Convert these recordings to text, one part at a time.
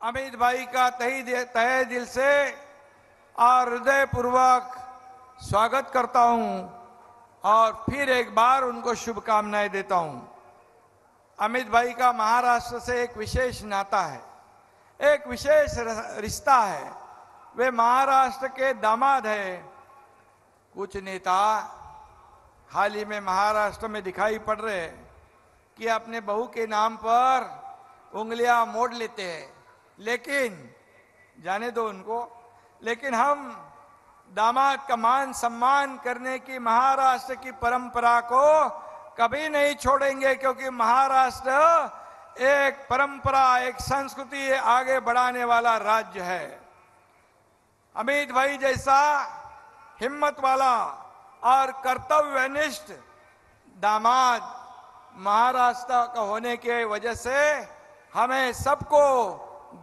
अमित भाई का तहे दिल से और हृदयपूर्वक स्वागत करता हूं और फिर एक बार उनको शुभकामनाएं देता हूं। अमित भाई का महाराष्ट्र से एक विशेष नाता है, एक विशेष रिश्ता है। वे महाराष्ट्र के दामाद हैं। कुछ नेता हाल ही में महाराष्ट्र में दिखाई पड़ रहे हैं कि अपने बहू के नाम पर उंगलियां मोड़ लेते हैं, लेकिन जाने दो उनको। लेकिन हम दामाद का मान सम्मान करने की महाराष्ट्र की परंपरा को कभी नहीं छोड़ेंगे, क्योंकि महाराष्ट्र एक परंपरा, एक संस्कृति आगे बढ़ाने वाला राज्य है। अमित भाई जैसा हिम्मत वाला और कर्तव्यनिष्ठ दामाद महाराष्ट्र का होने की वजह से हमें सबको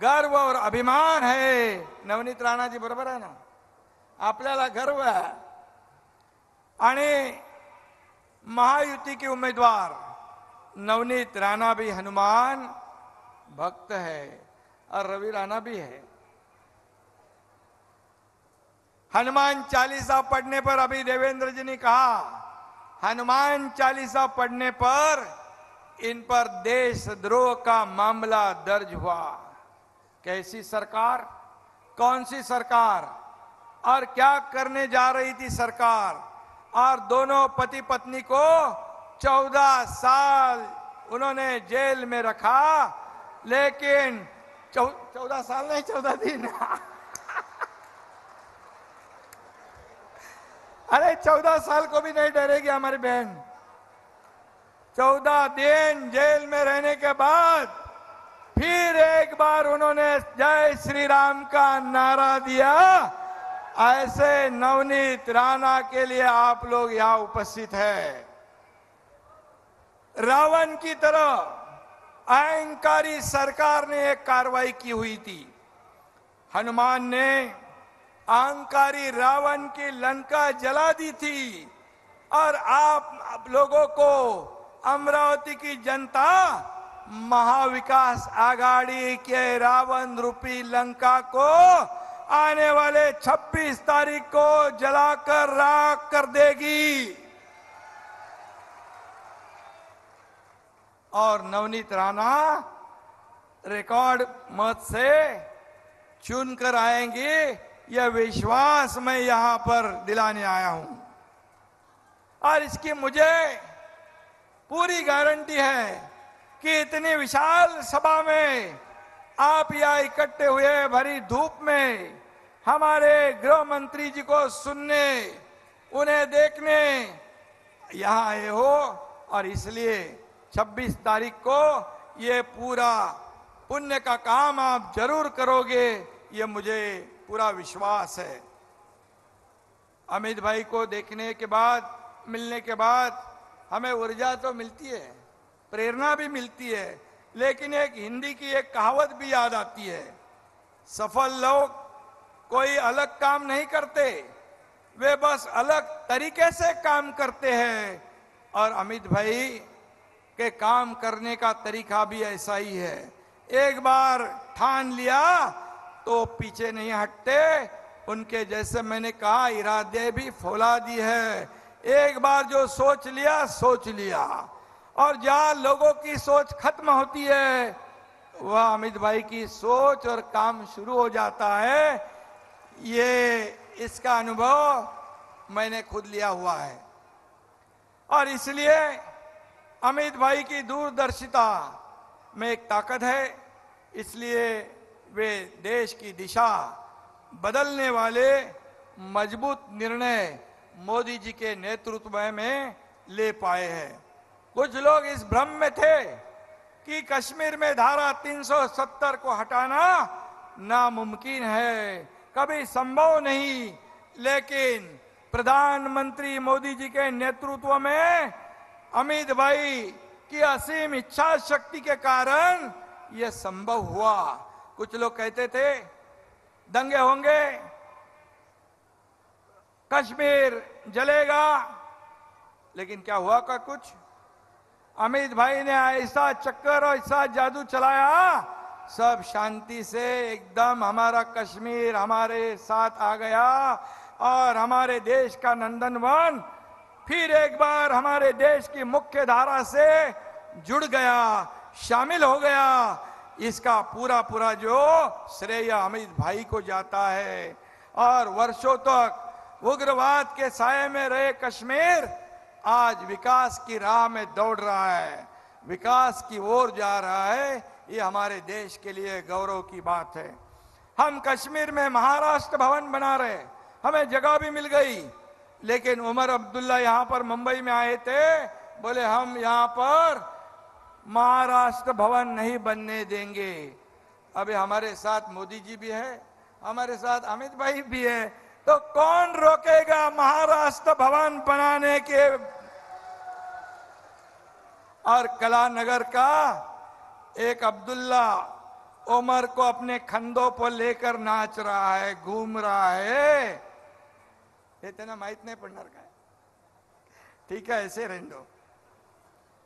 गर्व और अभिमान है। नवनीत राणा जी बरोबर आहे ना, आपल्याला गर्व है। आणि महायुति के उम्मीदवार नवनीत राणा भी हनुमान भक्त है और रवि राणा भी है। हनुमान चालीसा पढ़ने पर, अभी देवेंद्र जी ने कहा, हनुमान चालीसा पढ़ने पर इन पर देशद्रोह का मामला दर्ज हुआ। कैसी सरकार, कौन सी सरकार और क्या करने जा रही थी सरकार? और दोनों पति पत्नी को 14 साल उन्होंने जेल में रखा, लेकिन 14 साल नहीं, 14 दिन अरे 14 साल को भी नहीं डरेगी हमारी बहन। 14 दिन जेल में रहने के बाद फिर एक बार उन्होंने जय श्री राम का नारा दिया। ऐसे नवनीत राणा के लिए आप लोग यहां उपस्थित हैं। रावण की तरह अहंकारी सरकार ने एक कार्रवाई की हुई थी। हनुमान ने अहंकारी रावण की लंका जला दी थी और आप लोगों को, अमरावती की जनता, महाविकास आघाड़ी के रावण रूपी लंका को आने वाले 26 तारीख को जलाकर राख कर देगी। और नवनीत राणा रिकॉर्ड मत से चुनकर आएंगे, यह विश्वास मैं यहां पर दिलाने आया हूं। और इसकी मुझे पूरी गारंटी है कि इतनी विशाल सभा में आप यहाँ इकट्ठे हुए भरी धूप में हमारे गृह मंत्री जी को सुनने, उन्हें देखने यहाँ आए हो, और इसलिए 26 तारीख को ये पूरा पुण्य का काम आप जरूर करोगे, ये मुझे पूरा विश्वास है। अमित भाई को देखने के बाद, मिलने के बाद हमें ऊर्जा तो मिलती है, प्रेरणा भी मिलती है, लेकिन एक हिंदी की एक कहावत भी याद आती है, सफल लोग कोई अलग काम नहीं करते, वे बस अलग तरीके से काम करते हैं। और अमित भाई के काम करने का तरीका भी ऐसा ही है। एक बार ठान लिया तो पीछे नहीं हटते। उनके जैसे मैंने कहा, इरादे भी फौलादी है। एक बार जो सोच लिया, सोच लिया, और जहां लोगों की सोच खत्म होती है, वह अमित भाई की सोच और काम शुरू हो जाता है। ये इसका अनुभव मैंने खुद लिया हुआ है। और इसलिए अमित भाई की दूरदर्शिता में एक ताकत है। इसलिए वे देश की दिशा बदलने वाले मजबूत निर्णय मोदी जी के नेतृत्व में ले पाए हैं। कुछ लोग इस भ्रम में थे कि कश्मीर में धारा 370 को हटाना नामुमकिन है, कभी संभव नहीं, लेकिन प्रधानमंत्री मोदी जी के नेतृत्व में अमित भाई की असीम इच्छा शक्ति के कारण यह संभव हुआ। कुछ लोग कहते थे दंगे होंगे, कश्मीर जलेगा, लेकिन क्या हुआ का कुछ? अमित भाई ने ऐसा चक्कर और ऐसा जादू चलाया, सब शांति से एकदम हमारा कश्मीर हमारे साथ आ गया और हमारे देश का नंदनवन फिर एक बार हमारे देश की मुख्य धारा से जुड़ गया, शामिल हो गया। इसका पूरा पूरा जो श्रेय अमित भाई को जाता है। और वर्षों तक उग्रवाद के साये में रहे कश्मीर आज विकास की राह में दौड़ रहा है, विकास की ओर जा रहा है। ये हमारे देश के लिए गौरव की बात है। हम कश्मीर में महाराष्ट्र भवन बना रहे, हमें जगह भी मिल गई, लेकिन उमर अब्दुल्ला यहां पर मुंबई में आए थे, बोले हम यहां पर महाराष्ट्र भवन नहीं बनने देंगे। अभी हमारे साथ मोदी जी भी है, हमारे साथ अमित भाई भी है, तो कौन रोकेगा महाराष्ट्र भवन बनाने के। और कलानगर का एक अब्दुल्ला उमर को अपने कंधों पर लेकर नाच रहा है, घूम रहा है। ये त्यांना माहित नहीं पड़णार का, ठीक है, ऐसे रहने दो।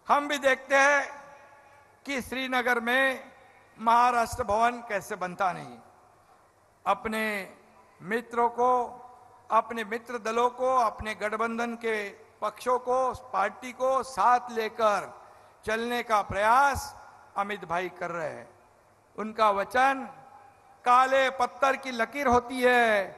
हम भी देखते हैं कि श्रीनगर में महाराष्ट्र भवन कैसे बनता नहीं। अपने मित्रों को, अपने मित्र दलों को, अपने गठबंधन के पक्षों को, पार्टी को साथ लेकर चलने का प्रयास अमित भाई कर रहे हैं। उनका वचन काले पत्थर की लकीर होती है।